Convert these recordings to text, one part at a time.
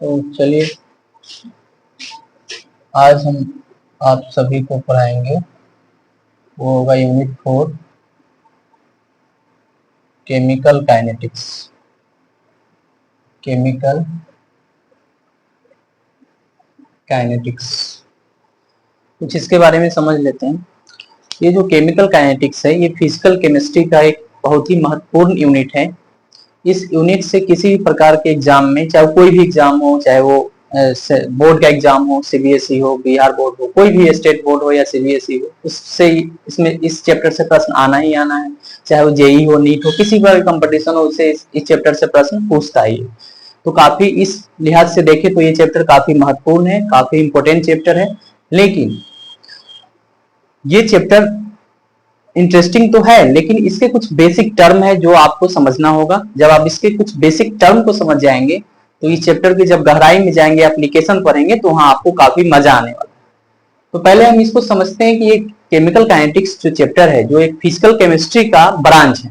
तो चलिए आज हम आप सभी को पढ़ाएंगे, वो होगा unit 4 chemical kinetics. Chemical kinetics कुछ इसके बारे में समझ लेते हैं। ये जो केमिकल काइनेटिक्स है ये फिजिकल केमिस्ट्री का एक बहुत ही महत्वपूर्ण यूनिट है। इस यूनिट से किसी भी प्रकार के एग्जाम में, चाहे कोई भी एग्जाम हो, चाहे वो बोर्ड का एग्जाम हो, सीबीएसई हो, बिहार बोर्ड हो, कोई भी स्टेट बोर्ड हो या सीबीएसई हो, उससे इसमें इस चैप्टर से प्रश्न आना ही आना है। चाहे वो जेई हो, नीट हो, किसी भी कंपटीशन हो, उससे इस चैप्टर से प्रश्न पूछता ही है। तो काफी इस लिहाज से देखें तो ये चैप्टर काफी महत्वपूर्ण है, काफी इंपॉर्टेंट चैप्टर है। लेकिन ये चैप्टर इंटरेस्टिंग तो है, लेकिन इसके कुछ बेसिक टर्म है जो आपको समझना होगा। जब आप इसके कुछ बेसिक टर्म को समझ जाएंगे तो इस चैप्टर की जब गहराई में जाएंगे, एप्लीकेशन पढ़ेंगे, तो वहां आपको काफी मजा आने वाला है। तो पहले हम इसको समझते हैं कि ये केमिकल काइनेटिक्स जो चैप्टर है, जो एक फिजिकल केमिस्ट्री का ब्रांच है।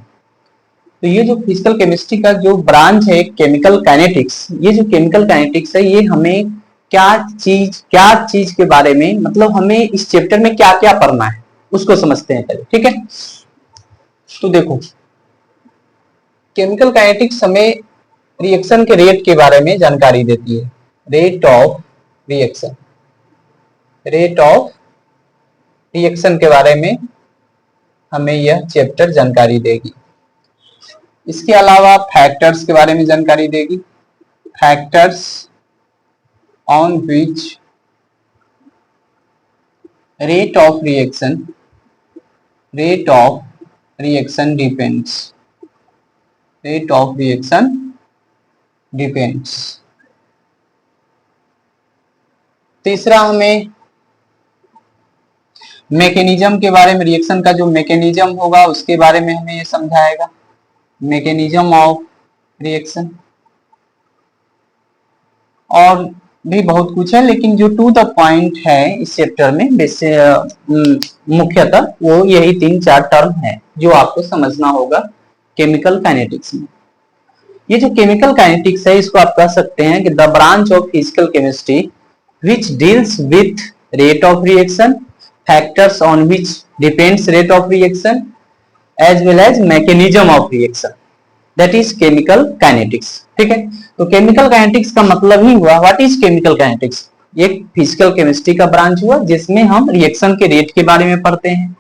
तो ये जो फिजिकल केमिस्ट्री का जो ब्रांच है केमिकल काइनेटिक्स, ये जो केमिकल काइनेटिक्स है ये हमें क्या चीज के बारे में, मतलब हमें इस चैप्टर में क्या क्या पढ़ना है उसको समझते हैं पहले, ठीक है। तो देखो, केमिकल काइनेटिक्स हमें रिएक्शन के रेट के बारे में जानकारी देती है। Rate of reaction, rate of reaction के बारे में हमें यह चैप्टर जानकारी देगी। इसके अलावा फैक्टर्स के बारे में जानकारी देगी। Factors on which rate of reaction depends, rate of reaction depends. तीसरा हमें मैकेनिज्म के बारे में, रिएक्शन का जो मैकेनिज्म होगा उसके बारे में हमें ये समझाएगा, मैकेनिज्म ऑफ रिएक्शन। और भी बहुत कुछ है, लेकिन जो टू द पॉइंट है इस चैप्टर में मुख्यतः वो यही 3-4 टर्म है जो आपको समझना होगा केमिकल काइनेटिक्स में। ये जो केमिकल काइनेटिक्स है इसको आप कह सकते हैं कि the branch of physical chemistry which deals with rate of reaction, factors on which depends rate of reaction, as well as mechanism of reaction, that is chemical kinetics. ठीक है, तो केमिकल काइनेटिक्स का मतलब ही हुआ, व्हाट इज केमिकल काइनेटिक्स? एक physical chemistry का branch हुआ जिसमें हम रिएक्शन के रेट के बारे में पढ़ते हैं,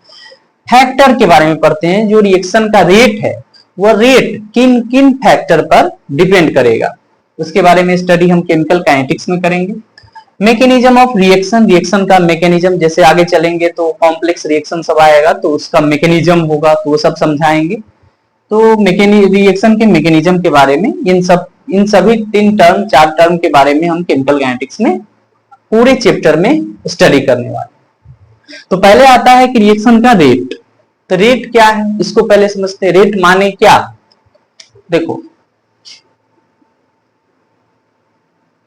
फैक्टर के बारे में पढ़ते हैं। जो रिएक्शन का रेट है वह रेट किन किन फैक्टर पर डिपेंड करेगा, उसके बारे में स्टडी हम केमिकल काइनेटिक्स में करेंगे। मैकेनिज्म ऑफ रिएक्शन, रिएक्शन का मैकेनिज्म, जैसे आगे चलेंगे तो कॉम्प्लेक्स रिएक्शन सब आएगा तो उसका मैकेनिज्म होगा, तो वो सब समझाएंगे। तो रिएक्शन के मैकेनिज्म के बारे में इन सभी 3-4 टर्म के बारे में हम केमिकल काइनेटिक्स में पूरे चैप्टर में स्टडी करने वाले। तो पहले आता है कि रिएक्शन का रेट। तो रेट क्या है इसको पहले समझते हैं। रेट माने क्या? देखो,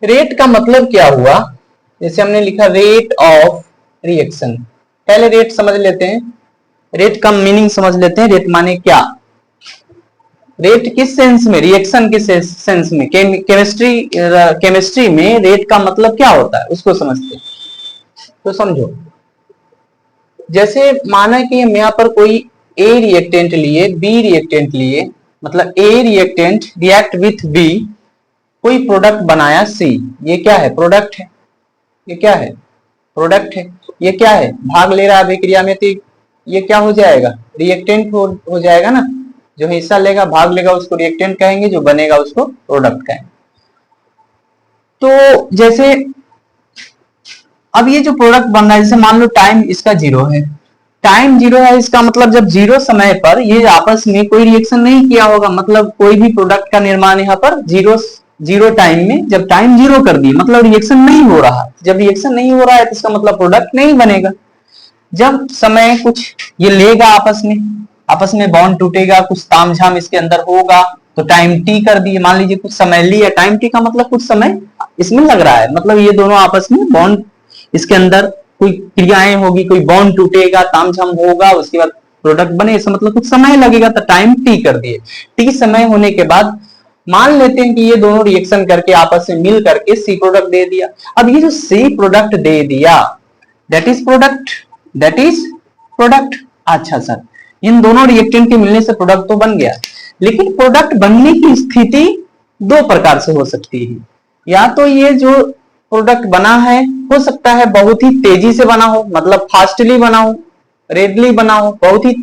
रेट का मतलब क्या हुआ, जैसे हमने लिखा रेट ऑफ रिएक्शन। पहले रेट समझ लेते हैं, रेट का मीनिंग समझ लेते हैं। रेट माने क्या? रेट किस सेंस में, रिएक्शन के सेंस में, केमिस्ट्री में रेट का मतलब क्या होता है उसको समझते हैं। तो समझो, जैसे माना कि हम यहाँ पर कोई ए रिएक्टेंट लिए, बी रिएक्टेंट लिए, मतलब ए रिएक्टेंट रिएक्ट विथ बी, कोई प्रोडक्ट बनाया सी। ये क्या है? प्रोडक्ट है। ये क्या है? प्रोडक्ट है। ये क्या है? भाग ले रहा है अभिक्रिया में, तो ये क्या हो जाएगा? रिएक्टेंट हो जाएगा ना। जो हिस्सा लेगा, भाग लेगा, उसको रिएक्टेंट कहेंगे, जो बनेगा उसको प्रोडक्ट कहेंगे। तो जैसे अब ये जो प्रोडक्ट बन रहा है, जैसे मान लो टाइम इसका 0 है, टाइम 0 है, इसका मतलब जब 0 समय पर ये आपस में कोई रिएक्शन नहीं किया होगा, मतलब कोई भी प्रोडक्ट का निर्माण यहाँ पर जीरो टाइम में, जब टाइम 0 कर दी मतलब रिएक्शन नहीं हो रहा। जब रिएक्शन नहीं हो रहा है तो इसका मतलब प्रोडक्ट नहीं बनेगा। जब समय कुछ ये लेगा, आपस में बॉन्ड टूटेगा, कुछ तामझाम इसके अंदर होगा, तो टाइम टी कर दिए, मान लीजिए कुछ समय लिया, टाइम टी का मतलब कुछ समय इसमें लग रहा है, मतलब ये दोनों आपस में बॉन्ड, इसके अंदर कोई क्रियाएं होगी, कोई बॉन्ड टूटेगा, तामझाम होगा, उसके बाद प्रोडक्ट बने, इसका मतलब कुछ समय लगेगा, तो टाइम टी कर दिए। टी समय होने के बाद मान लेते हैं कि ये दोनों रिएक्शन करके आपस में मिल करके सी प्रोडक्ट दे दिया। अब ये जो सी प्रोडक्ट दे दिया that is product, that is product. अच्छा सर, इन दोनों रिएक्टेंट के मिलने से प्रोडक्ट तो बन गया, लेकिन प्रोडक्ट बनने की स्थिति दो प्रकार से हो सकती है। या तो ये जो प्रोडक्ट बना है हो सकता है बहुत ही तेजी से बना हो, मतलब फास्टली बना हो, रेडली बना हो, बहुत ही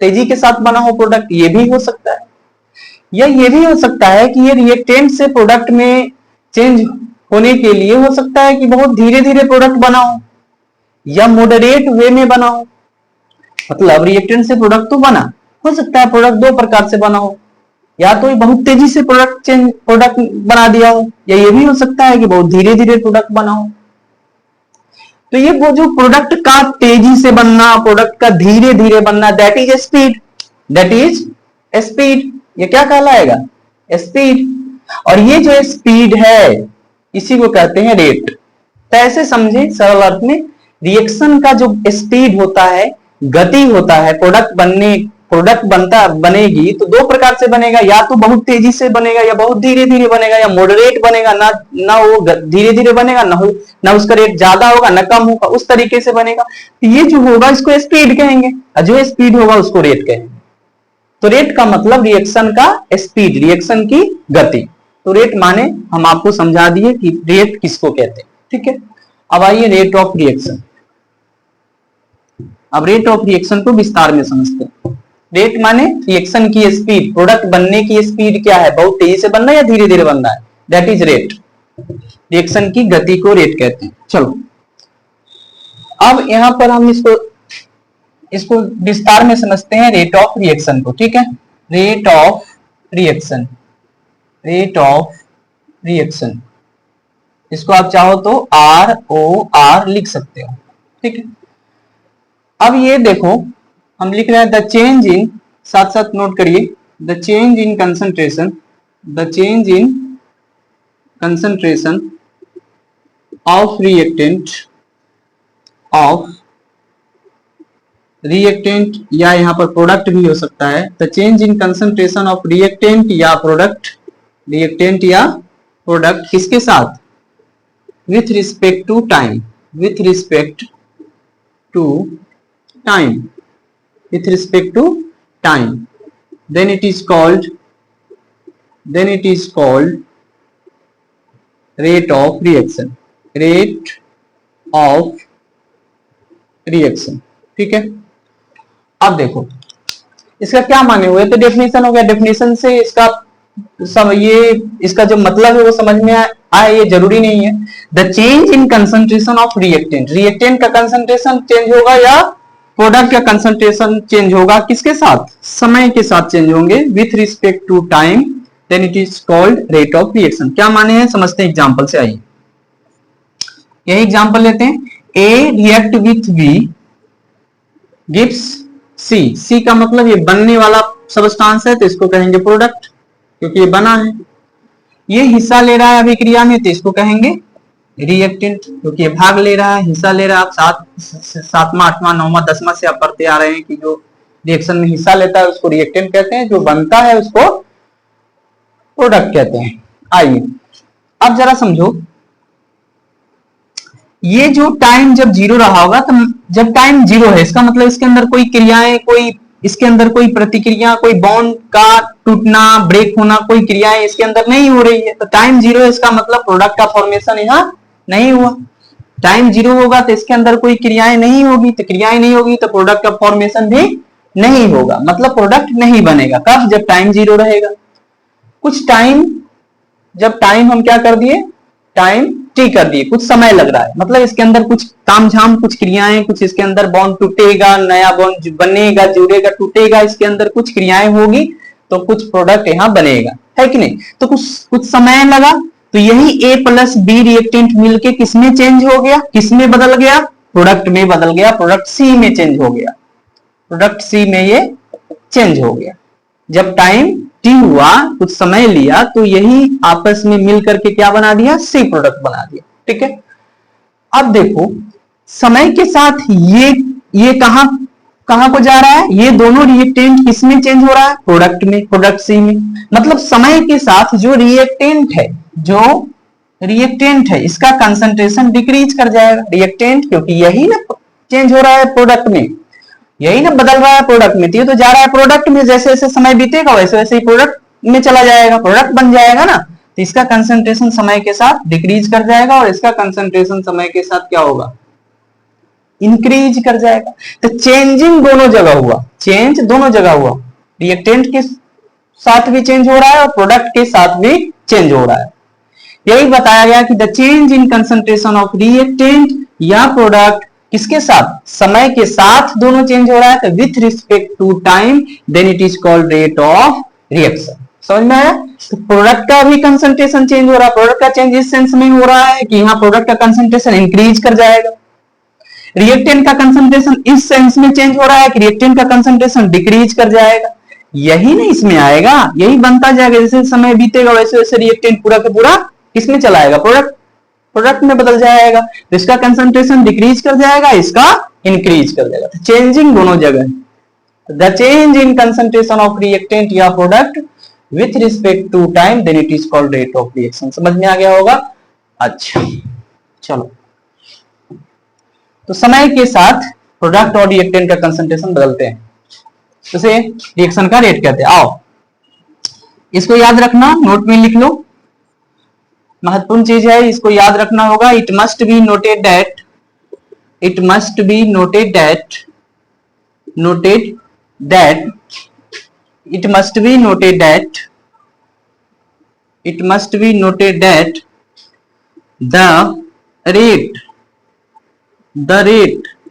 तेजी के साथ बना हो प्रोडक्ट, ये भी हो सकता है। या ये भी हो सकता है कि ये रिएक्टेंट से प्रोडक्ट में चेंज होने के लिए हो सकता है कि बहुत धीरे धीरे प्रोडक्ट बना हो या मॉडरेट वे में बना हो। मतलब रिएक्टेंट से प्रोडक्ट तो बना, हो सकता है प्रोडक्ट दो प्रकार से बना हो, या तो बहुत तेजी से प्रोडक्ट बना दिया हो, या ये भी हो सकता है कि बहुत धीरे धीरे प्रोडक्ट बना हो। तो ये वो जो प्रोडक्ट का तेजी से बनना, प्रोडक्ट का धीरे धीरे बनना, that is speed, that is speed. ये क्या कहलाएगा? स्पीड। और ये जो स्पीड है इसी को कहते हैं रेट। तो ऐसे समझे सरल अर्थ में, रिएक्शन का जो स्पीड होता है, गति होता है, प्रोडक्ट बनेगी तो दो प्रकार से बनेगा, या तो बहुत तेजी से बनेगा या बहुत धीरे धीरे बनेगा, या मॉडरेट बनेगा, ना वो धीरे धीरे बनेगा, ना उसका रेट ज्यादा होगा ना कम होगा, उस तरीके से बनेगा। तो ये जो होगा इसको स्पीड कहेंगे, और जो स्पीड होगा उसको रेट कहेंगे। तो रेट का मतलब रिएक्शन का स्पीड, रिएक्शन की गति। तो रेट माने हम आपको समझा दिए कि रेट किसको कहते हैं। ठीक है, अब आइए रेट ऑफ रिएक्शन। अब रेट ऑफ रिएक्शन को विस्तार में समझते हैं। रेट माने रिएक्शन की स्पीड, प्रोडक्ट बनने की स्पीड क्या है, बहुत तेजी से बनना है या धीरे धीरे बनना है, दैट इज रेट। रिएक्शन की गति को रेट कहते हैं। चलो अब यहां पर हम इसको विस्तार में समझते हैं, रेट ऑफ रिएक्शन को। ठीक है, rate of reaction, rate of reaction, इसको आप चाहो तो ROR लिख सकते हो। ठीक है, अब ये देखो हम लिख रहे हैं द चेंज इन, साथ साथ नोट करिए, the change in concentration, the change in concentration of reactant, of reactant, या यहां पर प्रोडक्ट भी हो सकता है। The change in concentration of reactant या प्रोडक्ट, रिएक्टेंट या प्रोडक्ट किसके साथ, with respect to time, with respect to time, with respect to time, then it is called rate of reaction, rate of reaction। ठीक है, अब देखो इसका क्या माने हुए, तो डेफिनेशन हो गया, डेफिनेशन से इसका जो मतलब है वो समझ में आए, ये जरूरी नहीं है। The change in concentration of reactant, reactant का कंसंट्रेशन चेंज होगा या प्रोडक्ट का कंसंट्रेशन चेंज होगा, किसके साथ, समय के साथ चेंज होंगे, with respect to time, then it is called rate of reaction. क्या माने हैं समझते हैं एग्जांपल से। आइए यही एग्जांपल लेते हैं, A react with B gives C, C का मतलब ये बनने वाला सबस्टांस है तो इसको कहेंगे प्रोडक्ट, क्योंकि ये बना है। ये हिस्सा ले रहा है अभिक्रिया में तो इसको कहेंगे रिएक्टेंट, क्योंकि ये भाग ले रहा है, हिस्सा ले रहा है। आप सातवां आठवां नौवां 10वां से आप पढ़ते आ रहे हैं कि जो रिएक्शन में हिस्सा लेता है उसको रिएक्टेंट कहते हैं, जो बनता है उसको प्रोडक्ट कहते हैं। आइए अब जरा समझो, ये जो टाइम जब जीरो रहा होगा, तो जब टाइम जीरो है इसका मतलब इसके अंदर कोई क्रियाएं, कोई इसके अंदर कोई प्रतिक्रिया, कोई बॉन्ड का टूटना, ब्रेक होना, कोई क्रियाएं इसके अंदर नहीं हो रही है। तो टाइम जीरो है इसका मतलब प्रोडक्ट का फॉर्मेशन यहाँ नहीं हुआ। टाइम जीरो होगा तो इसके अंदर कोई क्रियाएं नहीं होगी, तो क्रियाएं नहीं होगी तो प्रोडक्ट का फॉर्मेशन भी नहीं होगा, मतलब प्रोडक्ट नहीं बनेगा। कब, जब टाइम जीरो रहेगा। कुछ टाइम, जब टाइम हम क्या कर दिए, टाइम टी कर दिए, कुछ समय लग रहा है, मतलब इसके अंदर कुछ तामझाम, कुछ क्रियाएं, कुछ इसके अंदर बॉन्ड टूटेगा, नया बॉन्ड बनेगा, जुड़ेगा, टूटेगा, इसके अंदर कुछ क्रियाएं होगी तो कुछ प्रोडक्ट यहाँ बनेगा, है कि नहीं। तो कुछ समय लगा, तो यही A प्लस बी रिएक्टेंट मिलके किसमें चेंज हो गया, किसमें बदल गया, प्रोडक्ट में बदल गया, प्रोडक्ट सी में चेंज हो गया, प्रोडक्ट सी में ये चेंज हो गया। जब टाइम टी हुआ, कुछ समय लिया, तो यही आपस में मिल करके क्या बना दिया, सी प्रोडक्ट बना दिया। ठीक है, अब देखो समय के साथ ये कहां कहां को जा रहा है, ये दोनों रिएक्टेंट किसमें चेंज हो रहा है, प्रोडक्ट में, प्रोडक्ट सी में। मतलब समय के साथ जो रिएक्टेंट है इसका कंसंट्रेशन डिक्रीज कर जाएगा। रिएक्टेंट क्योंकि यही ना चेंज हो रहा है प्रोडक्ट में, यही ना बदल रहा है प्रोडक्ट में, तो ये तो जा रहा है प्रोडक्ट में, जैसे जैसे समय बीतेगा वैसे वैसे ही प्रोडक्ट में चला जाएगा, प्रोडक्ट बन जाएगा ना। तो इसका कंसंट्रेशन समय के साथ डिक्रीज कर जाएगा और इसका कंसंट्रेशन समय के साथ क्या होगा, इंक्रीज कर जाएगा। तो चेंजिंग दोनों जगह हुआ, चेंज दोनों जगह हुआ, रिएक्टेंट के साथ भी चेंज हो रहा है और प्रोडक्ट के साथ भी चेंज हो रहा है। यही बताया गया कि the change in concentration of reactant या प्रोडक्ट किसके साथ, समय के साथ दोनों चेंज हो रहा है, तो with respect to time then it is called rate of reaction. समझ में आया? तो प्रोडक्ट का भी कंसंट्रेशन चेंज हो रहा है, प्रोडक्ट का चेंज इस सेंस में हो रहा है कि यहाँ प्रोडक्ट का कंसंट्रेशन इंक्रीज कर जाएगा, रिएक्टेंट का कंसंट्रेशन इस सेंस में चेंज हो रहा है कि रिएक्टेंट का कंसंट्रेशन डिक्रीज कर जाएगा। यही ना इसमें आएगा, यही बनता जाएगा, जैसे समय बीतेगा वैसे वैसे रिएक्टेंट पूरा का पूरा किसमें चला आएगा, प्रोडक्ट में बदल जाएगा। तो इसका कंसंट्रेशन डिक्रीज कर जाएगा, इसका इंक्रीज कर जाएगा। तो चेंजिंग दोनों जगह है। The change in concentration of reactant या product with respect to time then it is called rate of reaction. समझ में आ गया होगा? अच्छा चलो, तो समय के साथ प्रोडक्ट और रिएक्टेंट का कंसंट्रेशन बदलते हैं, उसे रिएक्शन का रेट कहते हैं। आओ इसको याद रखना, नोट में लिख लो, महत्वपूर्ण चीज है, इसको याद रखना होगा। It must be noted that it must be noted that it must be noted that the rate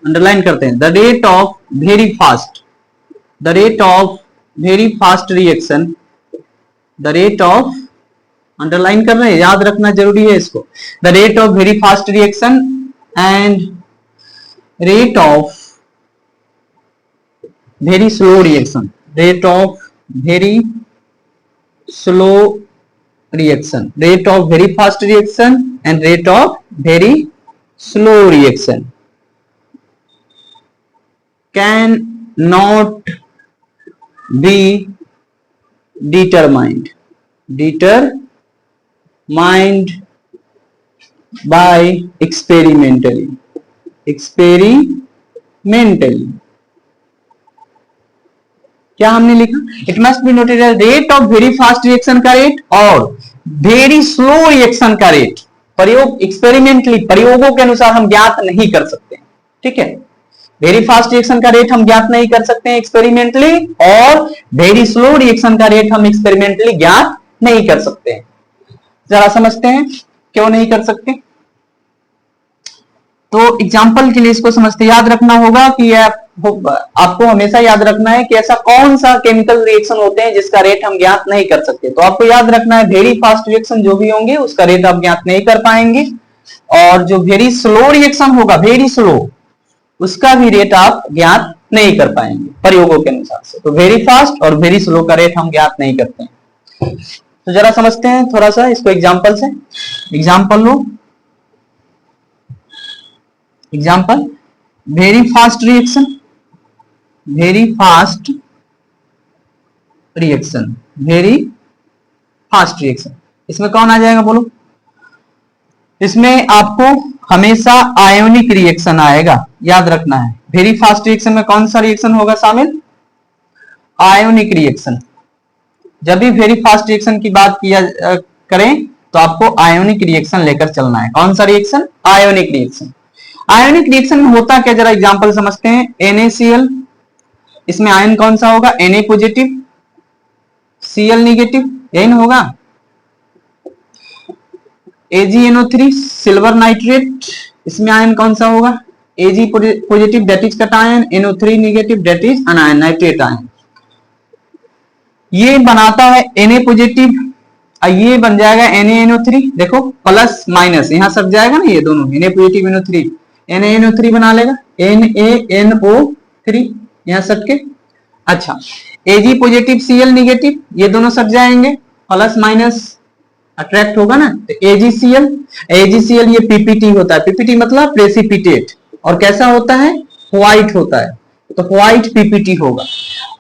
underline करते हैं, the rate of very fast reaction, the rate of underline कर रहे हैं, याद रखना जरूरी है इसको, the rate of very fast reaction and rate of very slow reaction, rate of very slow reaction, rate of very fast reaction and rate of very slow reaction can not be determined by experimentally क्या हमने लिखा, it must be noted rate of very fast reaction का rate और very slow reaction का rate प्रयोग experimentally प्रयोगों के अनुसार हम ज्ञात नहीं कर सकते। ठीक है, वेरी फास्ट रिएक्शन का रेट हम ज्ञात नहीं कर सकते हैं एक्सपेरिमेंटली, और वेरी स्लो रिएक्शन का रेट हम एक्सपेरिमेंटली ज्ञात नहीं कर सकते हैं। जरा समझते हैं क्यों नहीं कर सकते। तो एग्जाम्पल के लिए इसको समझते, याद रखना होगा कि आपको हमेशा याद रखना है कि ऐसा कौन सा केमिकल रिएक्शन होते हैं जिसका रेट हम ज्ञात नहीं कर सकते। तो आपको याद रखना है वेरी फास्ट रिएक्शन जो भी होंगे उसका रेट आप ज्ञात नहीं कर पाएंगे, और जो वेरी स्लो रिएक्शन होगा, वेरी स्लो, उसका भी रेट आप ज्ञात नहीं कर पाएंगे प्रयोगों के अनुसार से। तो वेरी फास्ट और वेरी स्लो का रेट हम ज्ञात नहीं करते हैं। तो जरा समझते हैं थोड़ा सा इसको एग्जाम्पल से। एग्जाम्पल लो, example very fast reaction, very fast reaction, इसमें कौन आ जाएगा बोलो? इसमें आपको हमेशा आयोनिक रिएक्शन आएगा, याद रखना है। वेरी फास्ट रिएक्शन में कौन सा रिएक्शन होगा शामिल? Ionic reaction. जब भी वेरी फास्ट रिएक्शन की बात किया करें तो आपको आयोनिक रिएक्शन लेकर चलना है। कौन सा reaction? Ionic reaction. Ionic reaction में होता क्या, जरा एग्जांपल समझते हैं। NaCl, इसमें आयन कौन सा होगा? Na पॉजिटिव, Cl निगेटिव, यही ना होगा। AgNO3 सिल्वर नाइट्रेट, इसमें आयन कौन सा होगा? Ag positive that is cation, NO3 negative that is अनायन, nitrate ion. ये बनाता है Na पॉजिटिव, ये बन जाएगा NaNO3, देखो प्लस माइनस यहां सट जाएगा ना, ये दोनों Na पॉजिटिव NO3, NaNO3 बना लेगा, NaNO3 यहां सट के। अच्छा, Ag पॉजिटिव Cl निगेटिव, ये दोनों सट जाएंगे, प्लस माइनस अट्रैक्ट होगा ना, तो AgCl ये PPT होता है। PPT मतलब प्रेसिपिटेट, और कैसा होता है? व्हाइट होता है। तो व्हाइट पीपीटी होगा।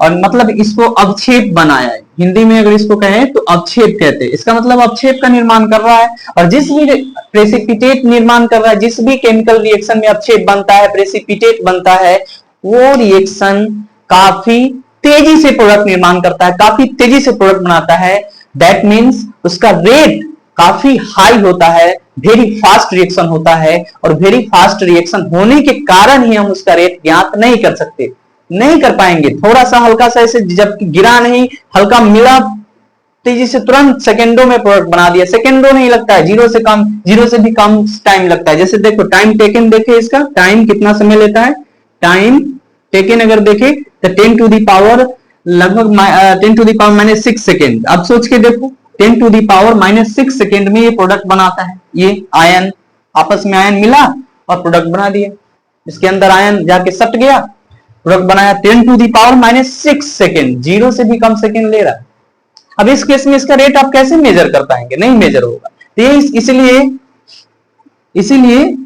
और मतलब इसको अवक्षेप बनाया है, हिंदी में अगर इसको कहें तो अवक्षेप कहते हैं। इसका मतलब अवक्षेप का निर्माण कर रहा है। और जिस भी प्रेसिपिटेट निर्माण कर रहा है, जिस भी केमिकल रिएक्शन में अवक्षेप बनता है, प्रेसिपिटेट बनता है, वो रिएक्शन काफी तेजी से प्रोडक्ट निर्माण करता है, काफी तेजी से प्रोडक्ट बनाता है। दैट मीन्स उसका रेट काफी हाई होता है, वेरी फास्ट रिएक्शन होता है। और वेरी फास्ट रिएक्शन होने के कारण ही हम उसका रेट ज्ञात नहीं कर सकते, नहीं कर पाएंगे। थोड़ा सा हल्का सा ऐसे जब गिरा नहीं, हल्का मिला, तेजी से तुरंत सेकेंडों में प्रोडक्ट बना दिया। सेकेंडों नहीं लगता है, जीरो से भी कम टाइम लगता है। जैसे देखो टाइम टेकन, देखे इसका टाइम कितना समय लेता है। टाइम टेकन अगर देखे तो 10 टू दी पावर लगभग 10 टू दी पावर -6 सेकेंड। अब सोच के देखो 10 टू दी पावर -6 सेकेंड में ये प्रोडक्ट बनाता है। ये आयन, आपस में आयन मिला और प्रोडक्ट बना दिया। इसके अंदर आयन जाके सट गया, प्रोडक्ट बनाया। 10 to the power -6 second, zero से भी कम सेकेंड ले रहा है। अब इस केस में इसका रेट आप कैसे मेजर कर पाएंगे, नहीं मेजर होगा। तो इसीलिए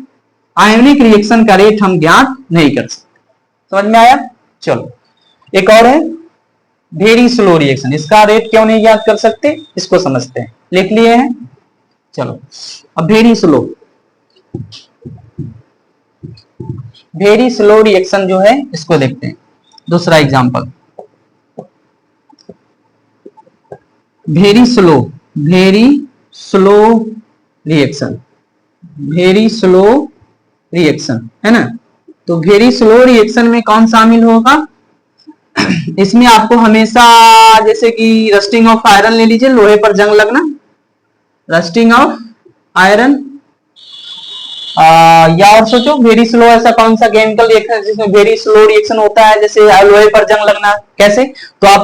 आयनिक रिएक्शन का रेट हम ज्ञात नहीं कर सकते। समझ में आया। चलो एक और है वेरी स्लो रिएक्शन। इसका रेट क्यों नहीं ज्ञात कर सकते, इसको समझते हैं। लिख लिए हैं, चलो। अब वेरी स्लो रिएक्शन जो है इसको देखते हैं। दूसरा एग्जांपल, वेरी स्लो रिएक्शन है ना। तो वेरी स्लो रिएक्शन में कौन शामिल होगा, इसमें आपको हमेशा, जैसे कि रस्टिंग ऑफ आयरन ले लीजिए, लोहे पर जंग लगना, रस्टिंग ऑफ आयरन। या और सोचो वेरी स्लो ऐसा कौन सा केमिकल रिएक्शन है जिसमें वेरी स्लो रिएक्शन होता है, जैसे लोहे पर जंग लगना। कैसे, तो आप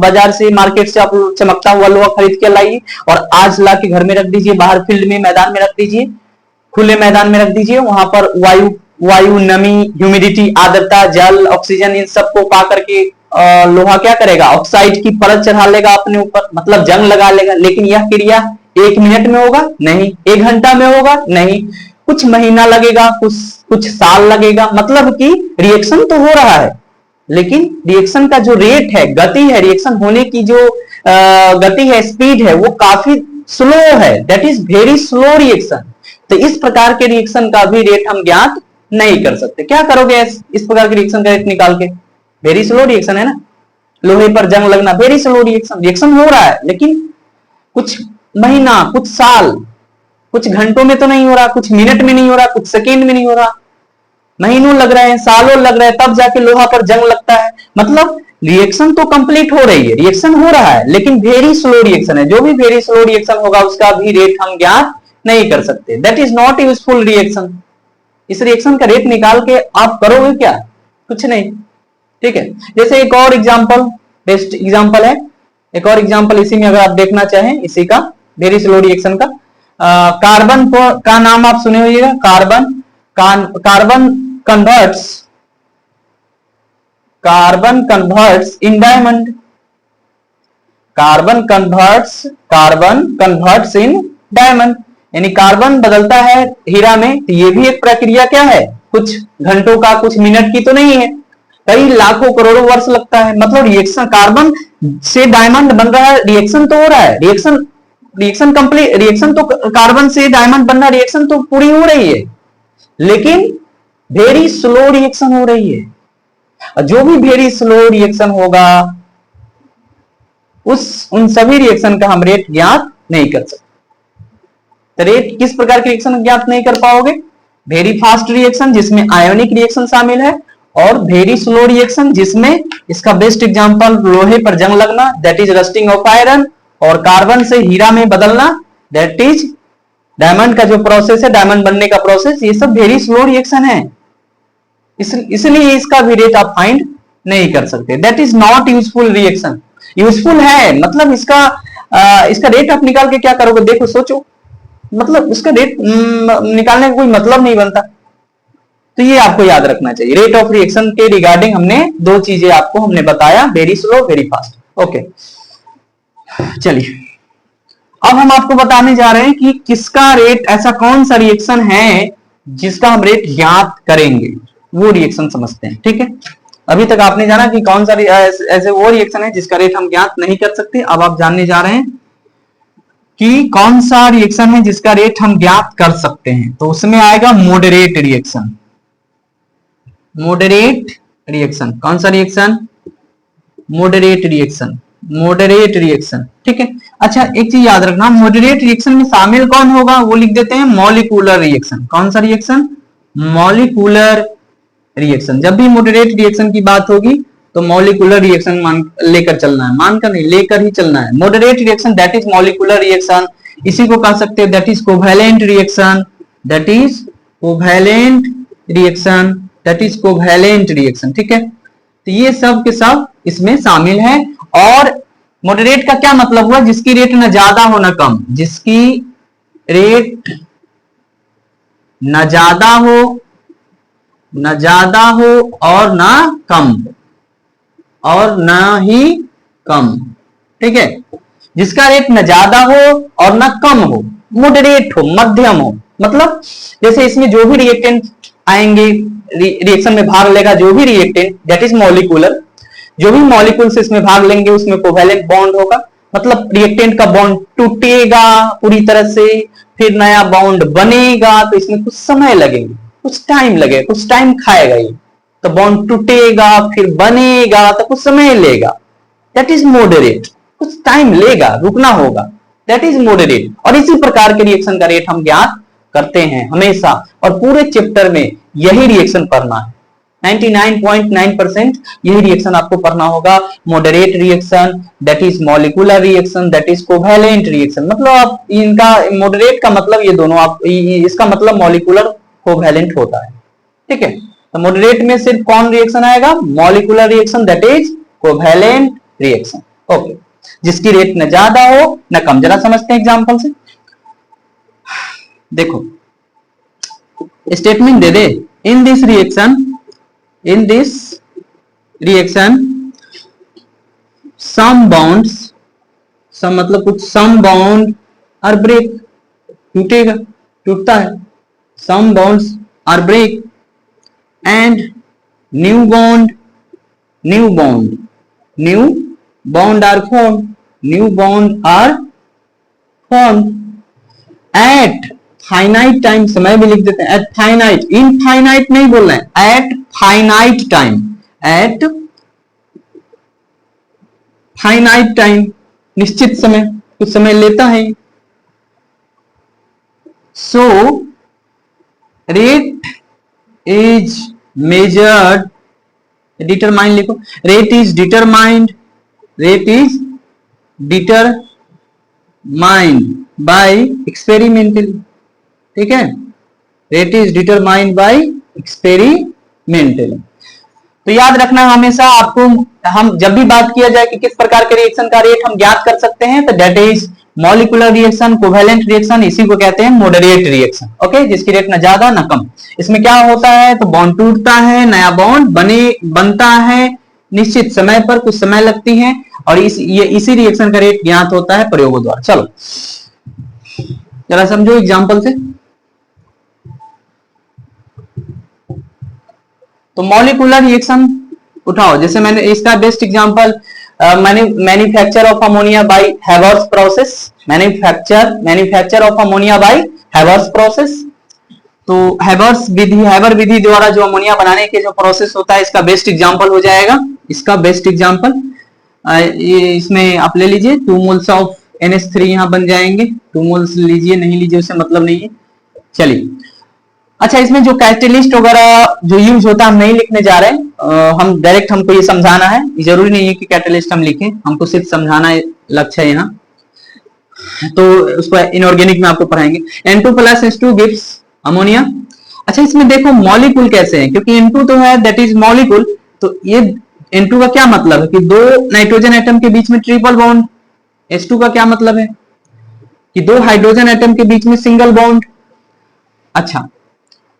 बाजार से, मार्केट से आप चमकता हुआ लोहा खरीद के लाइए और आज ला के घर में रख दीजिए, बाहर फील्ड में, मैदान में रख दीजिए, खुले मैदान में रख दीजिए। वहां पर वायु, नमी, ह्यूमिडिटी, आर्द्रता, जल, ऑक्सीजन, इन सबको पा करके लोहा क्या करेगा, ऑक्साइड की परत चढ़ा लेगा अपने ऊपर, मतलब जंग लगा लेगा। लेकिन यह क्रिया 1 मिनट में होगा नहीं, 1 घंटा में होगा नहीं, कुछ महीना लगेगा, कुछ साल लगेगा। मतलब कि रिएक्शन तो हो रहा है, लेकिन रिएक्शन का जो रेट है, गति है, रिएक्शन होने की जो गति है, स्पीड है, वो काफी स्लो है। That is very slow reaction. तो इस प्रकार के रिएक्शन का भी रेट हम ज्ञात नहीं कर सकते। क्या करोगे इस प्रकार के रिएक्शन का रेट निकाल के, वेरी स्लो रिएक्शन है ना, लोहे पर जंग लगना, वेरी स्लो रिएक्शन हो रहा है, लेकिन कुछ महीना, कुछ साल, कुछ घंटों में तो नहीं हो रहा, कुछ मिनट में नहीं हो रहा, कुछ सेकेंड में नहीं हो रहा, महीनों लग रहे हैं, सालों लग रहे हैं, तब जाके लोहा पर जंग लगता है। मतलब रिएक्शन तो कंप्लीट हो रही है, रिएक्शन हो रहा है, लेकिन वेरी स्लो रिएक्शन है। जो भी वेरी स्लो रिएक्शन होगा उसका भी रेट हम ज्ञात नहीं कर सकते। That is not useful reaction. इस रिएक्शन का रेट निकाल के आप करोगे क्या, कुछ नहीं। ठीक है, जैसे एक और एग्जांपल, बेस्ट एग्जांपल है, एक और एग्जांपल इसी में अगर आप देखना चाहें, इसी का वेरी स्लो रिएक्शन का, कार्बन का नाम आप सुने होइएगा। Carbon converts in diamond, carbon converts in diamond, यानी कार्बन बदलता है हीरा में। तो ये भी एक प्रक्रिया क्या है, कुछ घंटों का, कुछ मिनट की तो नहीं है, कई लाखों करोड़ों वर्ष लगता है। मतलब रिएक्शन, कार्बन से डायमंड बन रहा है, रिएक्शन तो हो रहा है, रिएक्शन कंप्लीट, रिएक्शन तो कार्बन से डायमंड बनना, रिएक्शन तो पूरी हो रही है, लेकिन वेरी स्लो रिएक्शन हो रही है। जो भी वेरी स्लो रिएक्शन होगा उन सभी रिएक्शन का हम रेट ज्ञात नहीं कर सकते। तो रेट किस प्रकार के रिएक्शन ज्ञात नहीं कर पाओगे, वेरी फास्ट रिएक्शन जिसमें आयोनिक रिएक्शन शामिल है, और वेरी स्लो रिएक्शन जिसमें, इसका बेस्ट एग्जांपल लोहे पर जंग लगना, that is rusting of iron, और कार्बन से हीरा में बदलना, दैट इज डायमंड का जो प्रोसेस है, डायमंड बनने का प्रोसेस, ये सब वेरी स्लो रिएक्शन है। इसलिए इसका भी रेट आप फाइंड नहीं कर सकते। That is not useful reaction. Useful है, मतलब इसका रेट आप निकाल के क्या करोगे, देखो सोचो, मतलब उसका रेट निकालने का कोई मतलब नहीं बनता। तो ये आपको याद रखना चाहिए। रेट ऑफ रिएक्शन के रिगार्डिंग हमने 2 चीजें आपको हमने बताया, very slow, very fast. Okay, चलिए अब हम आपको बताने जा रहे हैं कि किसका रेट, ऐसा कौन सा रिएक्शन है जिसका हम रेट ज्ञात करेंगे, वो रिएक्शन समझते हैं। ठीक है, अभी तक आपने जाना कि कौन सा ऐसे वो रिएक्शन है जिसका रेट हम ज्ञात नहीं कर सकते। अब आप जानने जा रहे हैं कि कौन सा रिएक्शन है जिसका रेट हम ज्ञात कर सकते हैं। तो उसमें आएगा मॉडरेट रिएक्शन। मॉडरेट रिएक्शन कौन सा reaction? Moderate reaction. Moderate reaction, ठीक है। अच्छा एक चीज याद रखना, मॉडरेट रिएक्शन में शामिल कौन होगा वो लिख देते हैं मॉलिक्यूलर रिएक्शन। कौन सा रिएक्शन? Molecular reaction. जब भी मॉडरेट रिएक्शन की बात होगी तो मॉलिक्यूलर रिएक्शन मान लेकर चलना है, मानकर नहीं लेकर ही चलना है। Moderate reaction that is molecular reaction. इसी को कह सकते हैं that is covalent reaction. That is covalent reaction. That is covalent reaction, ठीक है। तो ये सब के सब इसमें शामिल है। और मॉडरेट का क्या मतलब हुआ? जिसकी रेट न ज्यादा हो न कम। जिसकी रेट न ज्यादा हो, न ज्यादा हो और ना कम, और ना ही कम, ठीक है। जिसका रेट न ज्यादा हो और ना कम हो, मॉडरेट हो, मध्यम हो। मतलब जैसे इसमें जो भी रिएक्टेंट आएंगे, रिएक्शन में भाग लेगा जो भी रिएक्टेंट, दैट इज मॉलिक्यूलर। जो भी मॉलिक्यूल्स इसमें भाग लेंगे उसमें कोवैलेंट बॉन्ड होगा। मतलब रिएक्टेंट का बॉन्ड टूटेगा पूरी तरह से, फिर नया बॉन्ड बनेगा, तो इसमें कुछ समय लगेगा, कुछ टाइम लगेगा, कुछ टाइम खाएगा ये। तो बॉन्ड टूटेगा फिर बनेगा तो कुछ समय लेगा, दैट इज मॉडरेट। कुछ टाइम लेगा, रुकना होगा, दैट इज मॉडरेट। और इसी प्रकार के रिएक्शन का रेट हम ज्ञात करते हैं हमेशा, और पूरे चैप्टर में यही रिएक्शन पढ़ना है। 99.9% यही रिएक्शन आपको पढ़ना होगा। Moderate reaction, that is molecular reaction, that is covalent reaction. मतलब आप इनका मॉडरेट का मतलब ये दोनों, आप इसका मतलब मॉलिक्यूलर कोवैलेंट होता है, ठीक है। तो मॉडरेट में सिर्फ कौन रिएक्शन आएगा? Molecular reaction, that is covalent reaction, okay. जिसकी रेट न ज्यादा हो न कम। जरा समझते हैं एग्जांपल से। देखो स्टेटमेंट दे दे, in this reaction some bonds, some मतलब कुछ, सम बॉन्ड आर ब्रेक, टूटेगा, टूटता है, some bonds are break and new bond are form, new bond are form at finite time. समय भी लिख देते हैं, एट फाइनाइट, इनफाइनाइट नहीं बोल रहे हैं, at finite time, at finite time, निश्चित समय, कुछ समय लेता है। So rate is measured, determine लिखो, rate is determined by experimentally, ठीक है। Rate is determined by experimentally. तो याद रखना हमेशा आपको, हम जब भी बात किया जाए कि किस प्रकार के रिएक्शन का रेट हम ज्ञात कर सकते हैं, तो that is molecular reaction, covalent reaction, इसी को कहते हैं मॉडरेट रिएक्शन, ओके। जिसकी रेट न ज्यादा न कम। इसमें क्या होता है? तो बॉन्ड टूटता है, नया बॉन्ड बनता है, निश्चित समय पर, कुछ समय लगती है, और इसी रिएक्शन का रेट ज्ञात होता है प्रयोगों द्वारा। चलो जरा समझो एग्जांपल से। तो मॉलिक्यूलर रिएक्शन उठाओ, जैसे मैंने इसका best example, manufacture of ammonia by Haber's process, manufacture of ammonia by Haber's process. तो हैबर विधि द्वारा जो अमोनिया बनाने के जो प्रोसेस होता है, इसका बेस्ट एग्जांपल हो जाएगा। इसका बेस्ट एग्जांपल इसमें आप ले लीजिए 2 मोल्स ऑफ NH3 यहां बन जाएंगे। 2 मोल्स लीजिए, नहीं लीजिए उससे मतलब नहीं है। चलिए, अच्छा इसमें जो कैटलिस्ट वगैरह जो यूज होता है हम नहीं लिखने जा रहे हैं, हम डायरेक्ट, हमको ये समझाना है। जरूरी नहीं है कि कैटलिस्ट हम लिखें, हमको सिर्फ समझाना लक्ष्य है यहाँ। तो उसको इनऑर्गेनिक में आपको पढ़ाएंगे। N2 plus H2 gives ammonia. अच्छा इसमें देखो मॉलिक्यूल कैसे हैं, क्योंकि N2 तो है दैट इज मॉलिक्यूल। तो ये N2 का क्या मतलब है कि 2 नाइट्रोजन एटम के बीच में ट्रिपल बॉन्ड। H2 का क्या मतलब है कि 2 हाइड्रोजन एटम के बीच में सिंगल बॉन्ड। अच्छा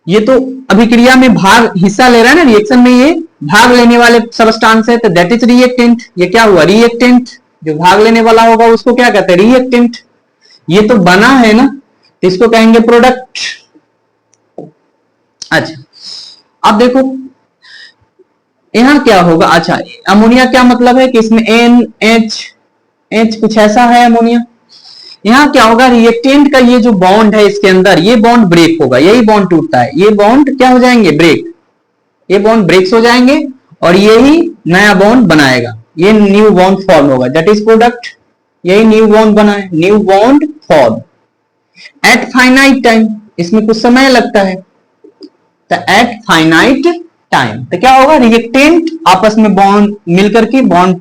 ये तो अभिक्रिया में भाग हिस्सा ले रहा है ना, रिएक्शन में ये भाग लेने वाले सबस्टांस है, तो दैट इज रिएक्टेंट। ये क्या हुआ? रिएक्टेंट। जो भाग लेने वाला होगा उसको क्या कहते हैं? रिएक्टेंट। ये तो बना है ना, तो इसको कहेंगे प्रोडक्ट। अच्छा अब देखो यहाँ क्या होगा, अच्छा अमोनिया क्या मतलब है कि इसमें एच कुछ ऐसा है अमोनिया। यहाँ क्या होगा, रिएक्टेंट का ये जो बॉन्ड है इसके अंदर, ये बॉन्ड ब्रेक होगा, यही बॉन्ड टूटता है, ये बॉन्ड क्या हो जाएंगे, ब्रेक, ये बॉन्ड ब्रेक्स हो जाएंगे और यही नया बॉन्ड बनाएगा, ये न्यू बॉन्ड फॉर्म होगा, दैट इज प्रोडक्ट, यही न्यू बॉन्ड बना है, new bond form at finite time, इसमें कुछ समय लगता है, तो एट फाइनाइट टाइम तो क्या होगा, रिएक्टेंट आपस में बॉन्ड मिलकर के बॉन्ड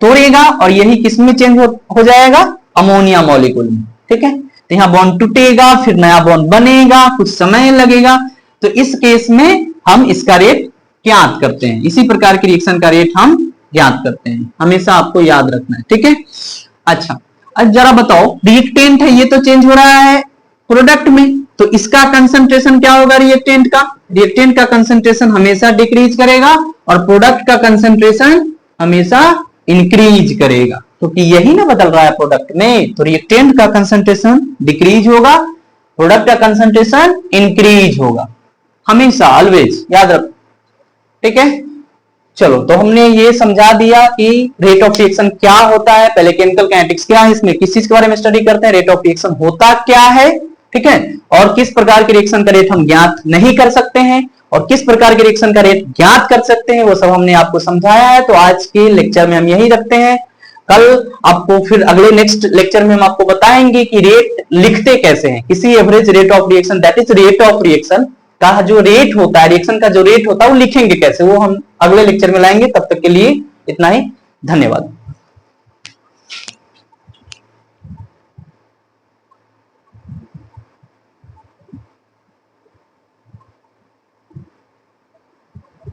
तोड़ेगा और यही किस में चेंज हो जाएगा, अमोनिया मॉलिक्यूल में, ठीक है। तो यहाँ बॉन्ड टूटेगा, फिर नया बॉन्ड बनेगा, कुछ समय लगेगा, तो इस केस में हम इसका रेट ज्ञात करते हैं, इसी प्रकार की रिएक्शन का रेट हम ज्ञात करते हैं, हमेशा आपको याद रखना है, ठीक है। अच्छा अब जरा बताओ, रिएक्टेंट है ये तो चेंज हो रहा है प्रोडक्ट में, तो इसका कंसंट्रेशन क्या होगा, रिएक्टेंट का कंसंट्रेशन हमेशा डिक्रीज करेगा और प्रोडक्ट का कंसंट्रेशन हमेशा इंक्रीज करेगा, क्योंकि तो यही ना बदल रहा है प्रोडक्ट में, तो रिएक्टेंट का कंसंट्रेशन डिक्रीज होगा, प्रोडक्ट का कंसंट्रेशन इंक्रीज होगा, हमेशा ऑलवेज याद रखो, ठीक है। चलो तो हमने ये समझा दिया कि रेट ऑफ रिएक्शन क्या होता है, पहले केमिकल काइनेटिक्स क्या है, इसमें किस चीज के बारे में स्टडी करते हैं, रेट ऑफ रिएक्शन होता क्या है, ठीक है, और किस प्रकार के रिएक्शन का रेट हम ज्ञात नहीं कर सकते हैं और किस प्रकार के रिएक्शन का रेट ज्ञात कर सकते हैं, वो सब हमने आपको समझाया है। तो आज के लेक्चर में हम यही रखते हैं, कल आपको फिर अगले नेक्स्ट लेक्चर में हम आपको बताएंगे कि रेट लिखते कैसे हैं, किसी average rate of reaction, that is rate of reaction का जो रेट होता है, रिएक्शन का जो रेट होता है वो लिखेंगे कैसे, वो हम अगले लेक्चर में लाएंगे। तब तक के लिए इतना ही, धन्यवाद।